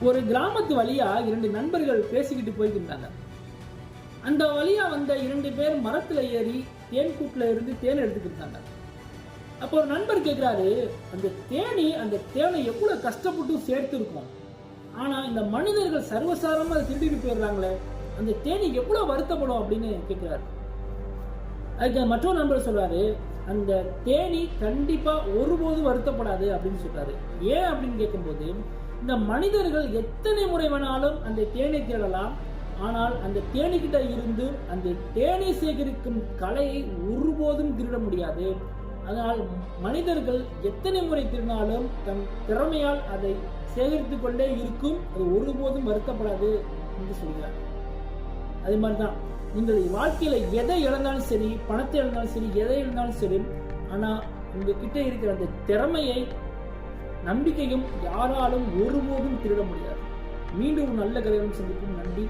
ஒரு கிராமத்து வழியா 2 நண்பர்கள் பேசிக்கிட்டு போய்கிட்டு இருந்தாங்க. அந்த வழியா வந்த 2 பேர் மரத்துல ஏறி தேன் கூட்டுல இருந்து தேன் எடுத்துக்கிட்டு இருந்தாங்க. அப்போ ஒரு நண்பர் கேட்கிறாரு, அந்த தேனை எவ்வளவு கஷ்டப்பட்டு சேர்த்து இருக்கும், ஆனா இந்த மனிதர்கள் சர்வசாரமா அதை திருடிட்டு போயிடுறாங்களே, அந்த தேனி எவ்வளவு வருத்தப்படும் அப்படின்னு கேட்கிறாரு. அதுக்கு மற்றொரு நண்பர் சொல்றாரு, அந்த தேனி கண்டிப்பா ஒருபோதும் வருத்தப்படாது அப்படின்னு சொல்றாரு. ஏன் அப்படின்னு கேட்கும்போது, இந்த மனிதர்கள் எத்தனை முறை வேணாலும் அந்த தேனை தேடலாம், ஆனால் அந்த தேனிக்கிட்ட இருந்து அந்த தேனை சேகரிக்கும் கலையை ஒருபோதும் திருட முடியாது. அதனால் மனிதர்கள் எத்தனை முறை திருடினாலும் தன் திறமையால் அதை சேகரித்துக் கொண்டே இருக்கும், அது ஒருபோதும் வருத்தப்படாது என்று சொல்கிறார். அதே மாதிரிதான் நீங்கள் வாழ்க்கையில எதை இழந்தாலும் சரி, பணத்தை இழந்தாலும் சரி, எதை இழந்தாலும் சரி, ஆனா உங்ககிட்ட இருக்கிற அந்த திறமையை, நம்பிக்கையும் யாராலும் ஒருபோதும் திருட முடியாது. மீண்டும் நல்ல கதைகளும் சந்திக்கும். நன்றி.